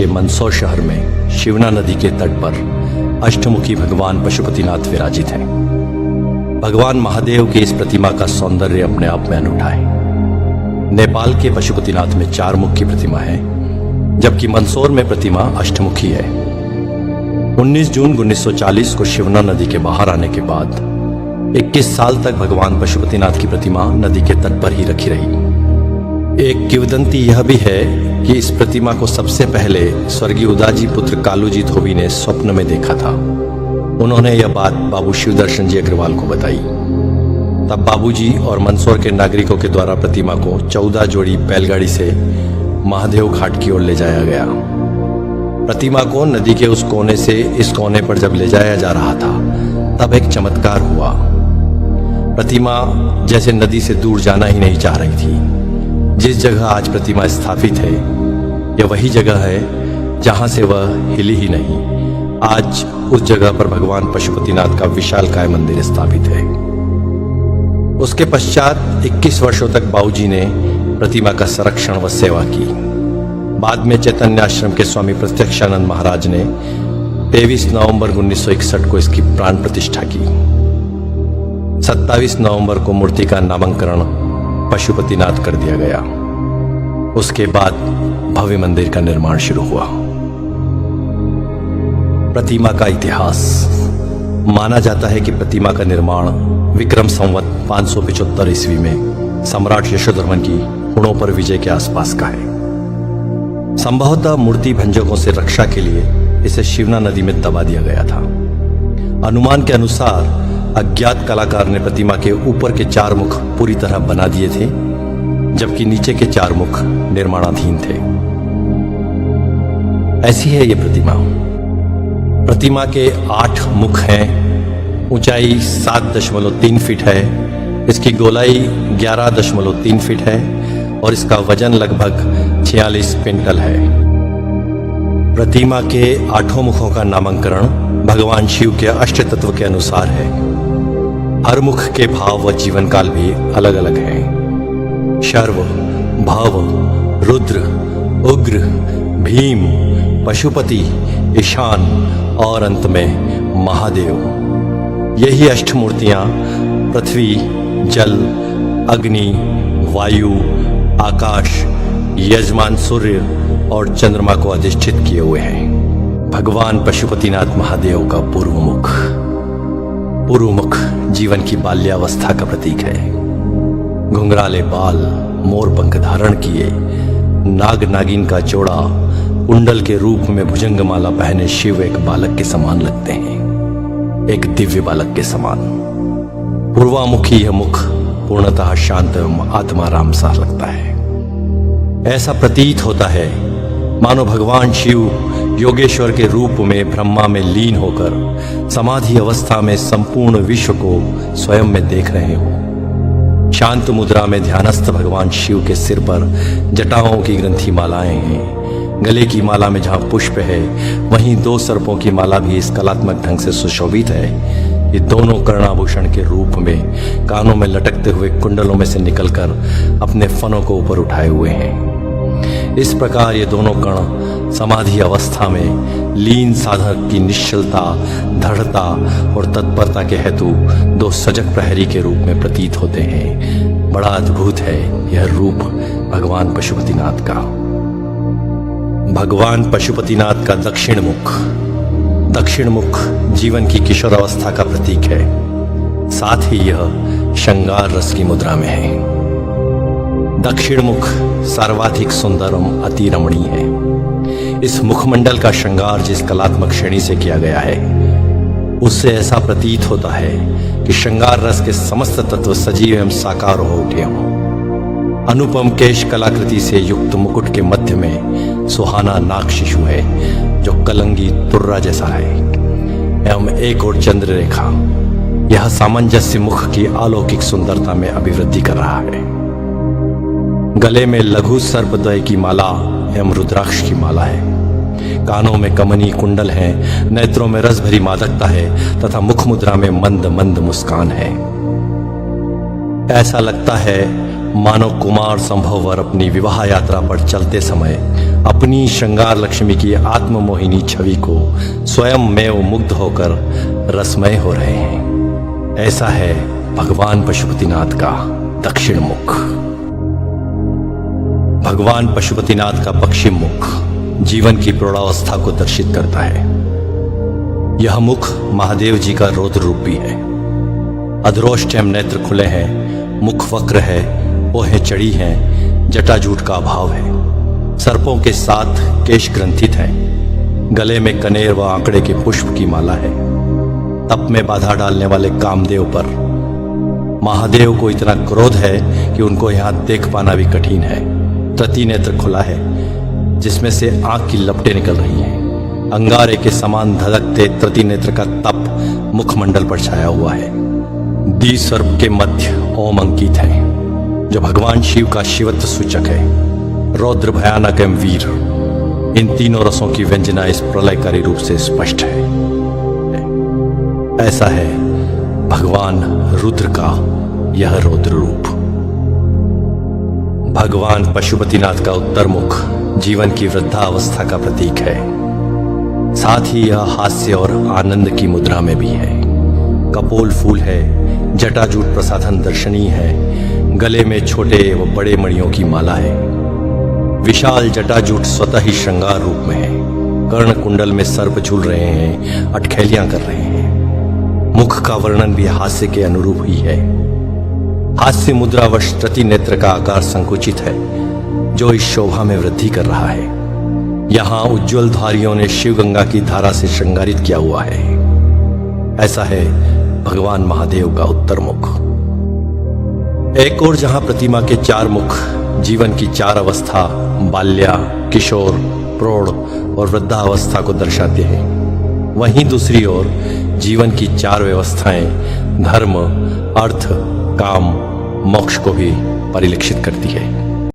के मंदसौर शहर में शिवना नदी के तट पर अष्टमुखी भगवान पशुपतिनाथ विराजित हैं। भगवान महादेव की इस प्रतिमा का सौंदर्य अपने आप में अनूठा है। नेपाल के पशुपतिनाथ में 4 मुख की प्रतिमा है, जबकि मंदसौर में प्रतिमा अष्टमुखी है। 19 जून 1940 को शिवना नदी के बाहर आने के बाद 21 साल तक भगवान पशुपतिनाथ की प्रतिमा नदी के तट पर ही रखी रही। एक किंवदंती यह भी है कि इस प्रतिमा को सबसे पहले स्वर्गीय उदाजी पुत्र कालूजी धोबी ने स्वप्न में देखा था। उन्होंने यह बात बाबू शिवदर्शन जी अग्रवाल को बताई। तब बाबूजी और मंदसौर के नागरिकों के द्वारा प्रतिमा को 14 जोड़ी बैलगाड़ी से महादेव घाट की ओर ले जाया गया। प्रतिमा को नदी के उस कोने से इस कोने पर जब ले जाया जा रहा था, तब एक चमत्कार हुआ। प्रतिमा जैसे नदी से दूर जाना ही नहीं चाह रही थी। जिस जगह आज प्रतिमा स्थापित है, यह वही जगह है जहां से वह हिली ही नहीं। आज उस जगह पर भगवान पशुपतिनाथ का विशालकाय मंदिर स्थापित है। उसके पश्चात 21 वर्षों तक बाबूजी ने प्रतिमा का संरक्षण व सेवा की। बाद में चैतन्य आश्रम के स्वामी प्रत्यक्षानंद महाराज ने 23 नवंबर 1961 को इसकी प्राण प्रतिष्ठा की। 27 नवंबर को मूर्ति का नामकरण पशुपतिनाथ कर दिया गया। उसके बाद भव्य मंदिर का निर्माण शुरू हुआ। प्रतिमा का इतिहास। माना जाता है कि प्रतिमा का निर्माण विक्रम संवत 575 ईस्वी में सम्राट यशोधर्मन की हुणों पर विजय के आसपास का है। संभवतः मूर्ति भंजकों से रक्षा के लिए इसे शिवना नदी में दबा दिया गया था। अनुमान के अनुसार अज्ञात कलाकार ने प्रतिमा के ऊपर के 4 मुख पूरी तरह बना दिए थे, जबकि नीचे के 4 मुख निर्माणाधीन थे। ऐसी है ये प्रतिमा। प्रतिमा के 8 मुख हैं। ऊंचाई 7.3 फीट है। इसकी गोलाई 11.3 फीट है और इसका वजन लगभग 46 क्विंटल है। प्रतिमा के 8 मुखों का नामकरण भगवान शिव के अष्ट तत्व के अनुसार है। हर मुख के भाव व जीवन काल भी अलग अलग हैं। शर्व, भव, रुद्र, उग्र, भीम, पशुपति, ईशान और अंत में महादेव। यही अष्टमूर्तियां पृथ्वी, जल, अग्नि, वायु, आकाश, यजमान सूर्य और चंद्रमा को अधिष्ठित किए हुए हैं। भगवान पशुपतिनाथ महादेव का पूर्व मुख। पूर्व मुख जीवन की बाल्यावस्था का प्रतीक है। घुंघराले बाल, मोर पंख धारण किए, नाग नागिन का जोड़ा, कुंडल के रूप में भुजंगमाला पहने शिव एक बालक के समान लगते हैं, एक दिव्य बालक के समान। पूर्वामुखी यह मुख पूर्णतः शांत एवं आत्माराम सा लगता है। ऐसा प्रतीत होता है मानो भगवान शिव योगेश्वर के रूप में ब्रह्मा में लीन होकर समाधि अवस्था में संपूर्ण विश्व को स्वयं में देख रहे हो। शांत मुद्रा में ध्यानस्थ भगवान शिव के सिर पर जटाओं की ग्रंथि मालाएं हैं। गले की माला में जहां पुष्प है, वहीं 2 सर्पों की माला भी इस कलात्मक ढंग से सुशोभित है। ये दोनों कर्णाभूषण के रूप में कानों में लटकते हुए कुंडलों में से निकलकर अपने फनों को ऊपर उठाए हुए हैं। इस प्रकार ये दोनों कण समाधि अवस्था में लीन साधक की निश्चलता, दृढ़ता और तत्परता के हेतु 2 सजग प्रहरी के रूप में प्रतीत होते हैं। बड़ा अद्भुत है यह रूप भगवान पशुपतिनाथ का। भगवान पशुपतिनाथ का दक्षिण मुख। दक्षिण मुख जीवन की किशोर अवस्था का प्रतीक है। साथ ही यह श्रृंगार रस की मुद्रा में है। दक्षिण मुख सर्वाधिक सुंदर एवं अति रमणीय है। इस मुखमंडल का श्रृंगार जिस कलात्मक श्रेणी से किया गया है, उससे ऐसा प्रतीत होता है कि श्रृंगार रस के समस्त तत्व सजीव एवं साकार हो उठे हों। अनुपम केश कलाकृति से युक्त मुकुट के मध्य में सुहाना नाग शिशु है, जो कलंगी तुर्रा जैसा है, एवं एक और चंद्र रेखा। यह सामंजस्य मुख की अलौकिक सुंदरता में अभिवृद्धि कर रहा है। गले में लघु सर्पद्वय की माला एवं रुद्राक्ष की माला है। कानों में कमनी कुंडल हैं, नेत्रों में रस भरी मादकता है तथा मुख मुद्रा में मंद मंद मुस्कान है। ऐसा लगता है मानव कुमार संभववर अपनी विवाह यात्रा पर चलते समय अपनी श्रृंगार लक्ष्मी की आत्ममोहिनी छवि को स्वयं में वो मुग्ध होकर रसमय हो रहे हैं। ऐसा है भगवान पशुपतिनाथ का दक्षिण मुख। भगवान पशुपतिनाथ का पश्चिम मुख जीवन की प्रौढ़ावस्था को दर्शित करता है। यह मुख महादेव जी का रौद्र रूप भी है। अधरोष्टम नेत्र खुले हैं, मुख वक्र है, ओहें चढ़ी हैं, जटाजूट का अभाव है। सर्पों के साथ केश ग्रंथित हैं, गले में कनेर व आंकड़े के पुष्प की माला है। तप में बाधा डालने वाले कामदेव पर महादेव को इतना क्रोध है कि उनको यहां देख पाना भी कठिन है। तृतीय नेत्र खुला है जिसमें से आंख की लपटें निकल रही हैं। अंगारे के समान धधकते तृतीय नेत्र का तप मुखमंडल पर छाया हुआ है। दी सर्प के मध्य ओम अंकित है जो भगवान शिव का शिवत्व सूचक है। रौद्र, भयानक एवं वीर, इन तीनों रसों की व्यंजना इस प्रलयकारी रूप से स्पष्ट है। ऐसा है भगवान रुद्र का यह रौद्र रूप। भगवान पशुपतिनाथ का उत्तर मुख जीवन की वृद्धावस्था का प्रतीक है। साथ ही यह हास्य और आनंद की मुद्रा में भी है। कपोल फूल है, जटाजूट प्रसाधन दर्शनीय है, गले में छोटे व बड़े मणियों की माला है। विशाल जटाजूट स्वतः ही श्रृंगार रूप में है। कर्ण कुंडल में सर्प झूल रहे हैं, अटखेलियां कर रहे हैं। मुख का वर्णन भी हास्य के अनुरूप ही है। हास्य मुद्रावश तृतीय नेत्र का आकार संकुचित है जो इस शोभा में वृद्धि कर रहा है। यहाँ उज्ज्वल धारियों ने शिवगंगा की धारा से श्रृंगारित किया हुआ है। ऐसा है भगवान महादेव का उत्तर मुख। एक और जहां प्रतिमा के चार मुख जीवन की चार अवस्था बाल्या, किशोर, प्रौढ़ और वृद्धावस्था को दर्शाते हैं, वहीं दूसरी ओर जीवन की चार व्यवस्थाएं धर्म, अर्थ, काम, मोक्ष को भी परिलक्षित करती है।